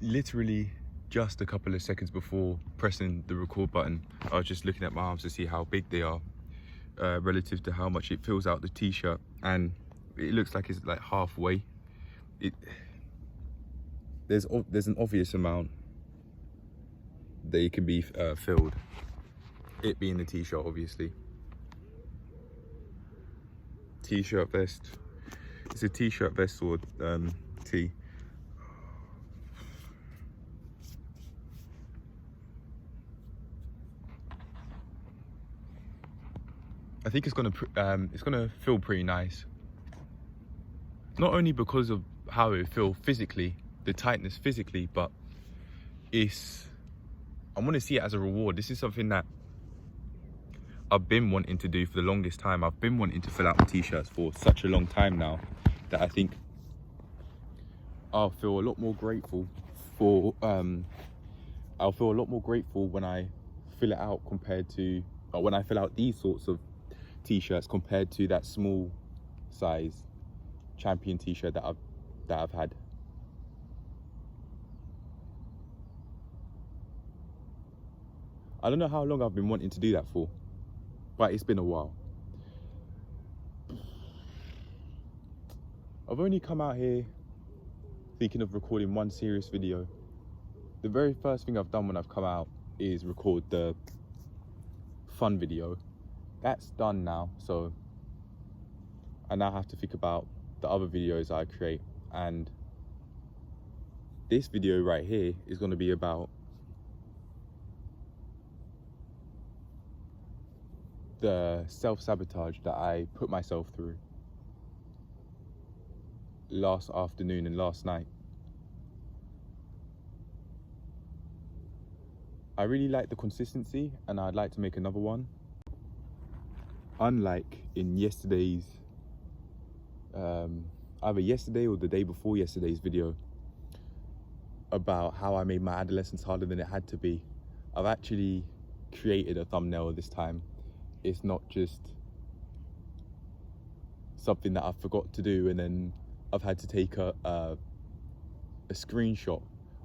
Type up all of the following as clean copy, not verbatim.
literally just a couple of seconds before pressing the record button, I was just looking at my arms to see how big they are relative to how much it fills out the t-shirt, and it looks like it's like halfway. There's an obvious amount that it can be filled, it being the t-shirt, obviously. T-shirt vest, it's a t-shirt vest or tee. I think it's gonna feel pretty nice. Not only because of how it will feel physically, the tightness physically, but I want to see it as a reward. This is something that I've been wanting to do for the longest time. I've been wanting to fill out my t-shirts for such a long time now that I think I'll feel a lot more grateful for. I'll feel a lot more grateful when I fill it out compared to, or when I fill out these sorts of t-shirts compared to that small size champion t-shirt that I've had. I don't know how long I've been wanting to do that for, but it's been a while. I've only come out here thinking of recording one serious video. The very first thing I've done when I've come out is record the fun video. That's done now, so I now have to think about the other videos I create, and this video right here is going to be about the self-sabotage that I put myself through last afternoon and last night. I really like the consistency, and I'd like to make another one. Unlike in yesterday's, either yesterday or the day before yesterday's video about how I made my adolescence harder than it had to be, I've actually created a thumbnail this time. It's not just something that I forgot to do and then I've had to take a screenshot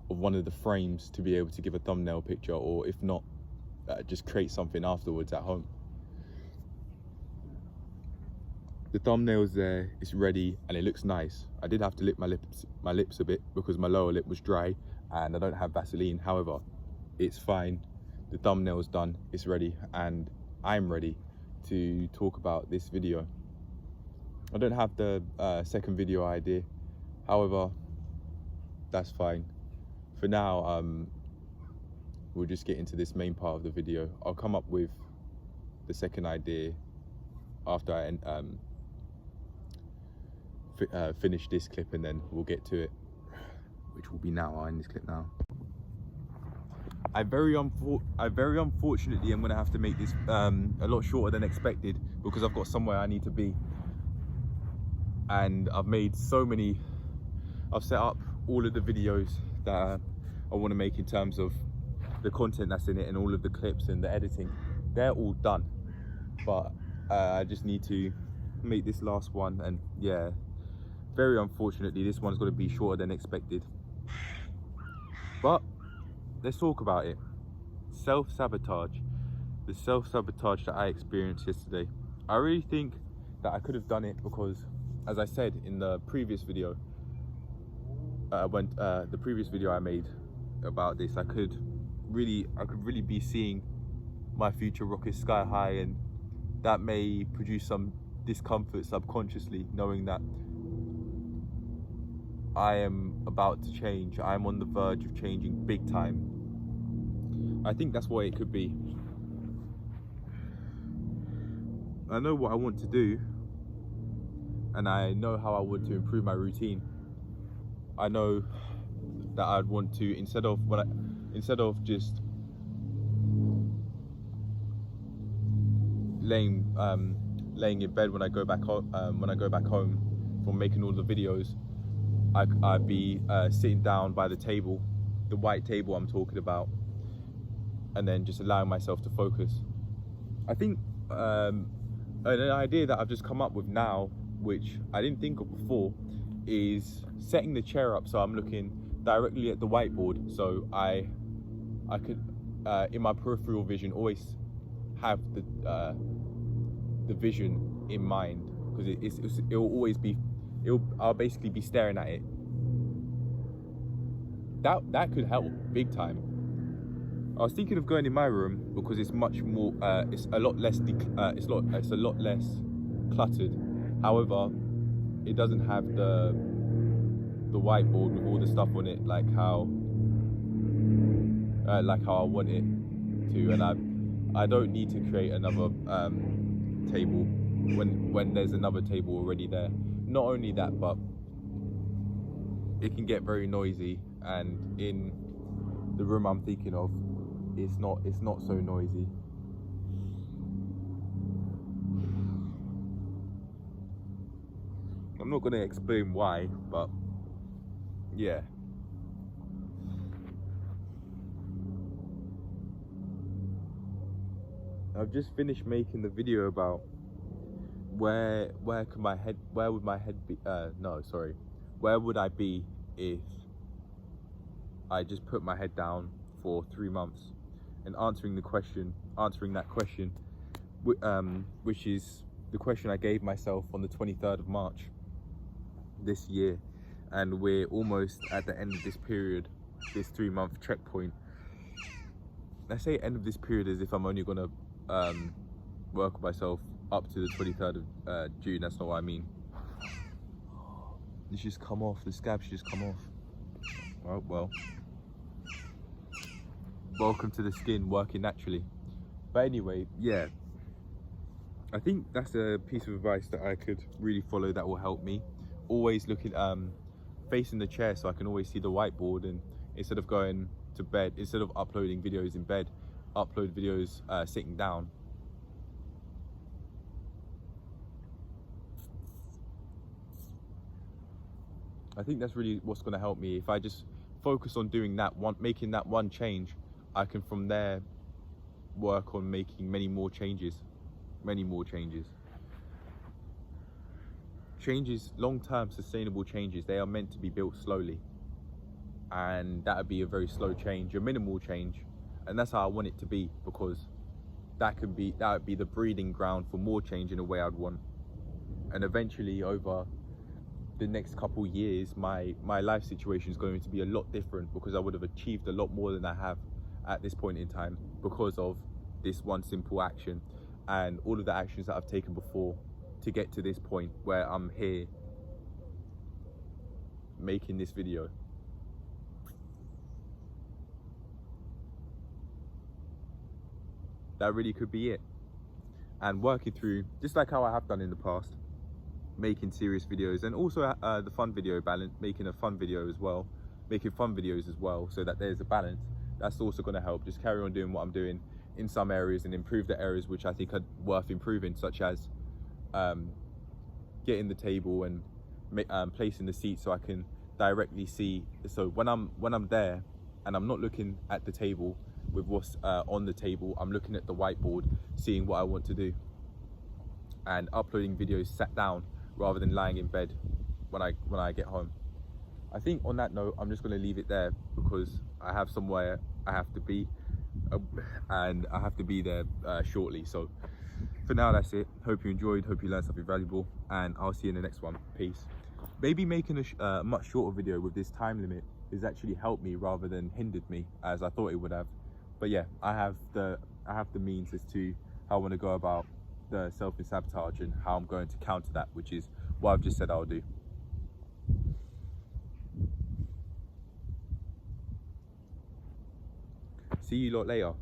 of one of the frames to be able to give a thumbnail picture, or if not, just create something afterwards at home. The thumbnail's there, it's ready, and it looks nice. I did have to lick my lips a bit because my lower lip was dry and I don't have Vaseline. However, it's fine. The thumbnail's done, it's ready, and I'm ready to talk about this video. I don't have the second video idea. However, that's fine. For now, we'll just get into this main part of the video. I'll come up with the second idea after I finish this clip, and then we'll get to it, which will be now. I'll end this clip now. I very unfortunately am going to have to make this a lot shorter than expected because I've got somewhere I need to be, and I've set up all of the videos that I want to make in terms of the content that's in it, and all of the clips and the editing. They're all done, but I just need to make this last one, and yeah, very unfortunately this one's going to be shorter than expected, but let's talk about it. Self-sabotage. The self-sabotage that I experienced yesterday. I really think that I could have done it because, as I said in the previous video, the previous video I made about this, I could really be seeing my future rocket sky high, and that may produce some discomfort subconsciously, knowing that I am about to change. I'm on the verge of changing big time. I think that's what it could be. I know what I want to do, and I know how I want to improve my routine. I know that I'd want to, instead of just laying in bed when I go back home from making all the videos, I'd be sitting down by the table, the white table I'm talking about, and then just allowing myself to focus. I think an idea that I've just come up with now, which I didn't think of before, is setting the chair up so I'm looking directly at the whiteboard, so I could in my peripheral vision always have the vision in mind, because it will always be, I'll basically be staring at it. That could help big time. I was thinking of going in my room because it's much more it's a lot less it's a lot less cluttered. However, it doesn't have the whiteboard with all the stuff on it like how I want it to, and I don't need to create another table when there's another table already there. Not only that, but it can get very noisy, and in the room I'm thinking of, it's not so noisy. I'm not going to explain why, but yeah. I've just finished making the video about where would my head be, where would I be if I just put my head down for 3 months, and answering that question, which is the question I gave myself on the 23rd of March this year, and we're almost at the end of this period, this 3-month checkpoint. I say end of this period as if I'm only gonna work with myself up to the 23rd of June. That's not what I mean. It's just come off, the scab should just come off. Oh well. Welcome to the skin working naturally. But anyway, yeah. I think that's a piece of advice that I could really follow that will help me. Always looking, facing the chair so I can always see the whiteboard, and instead of going to bed, instead of uploading videos in bed, upload videos sitting down. I think that's really what's going to help me. If I just focus on doing that one, making that one change, I can from there work on making many more changes. Changes, long-term sustainable changes, they are meant to be built slowly, and that would be a very slow change, a minimal change, and that's how I want it to be, because that would be the breeding ground for more change in a way I'd want. And eventually, over the next couple years, my life situation is going to be a lot different, because I would have achieved a lot more than I have at this point in time, because of this one simple action and all of the actions that I've taken before to get to this point where I'm here making this video. That really could be it. And working through, just like how I have done in the past, making serious videos, and also the fun video balance, making fun videos as well, so that there's a balance. That's also going to help. Just carry on doing what I'm doing in some areas and improve the areas which I think are worth improving, such as getting the table and placing the seat so I can directly see. So when I'm there and I'm not looking at the table with what's on the table, I'm looking at the whiteboard, seeing what I want to do, and uploading videos sat down rather than lying in bed when I get home. I think on that note, I'm just going to leave it there, because I have somewhere I have to be, and I have to be there shortly. So for now, that's it. Hope you enjoyed, hope you learned something valuable, and I'll see you in the next one. Peace. Maybe making a much shorter video with this time limit has actually helped me rather than hindered me, as I thought it would have. But yeah, I have the means as to how I want to go about the sabotage and how I'm going to counter that, which is what I've just said I'll do. See you lot later.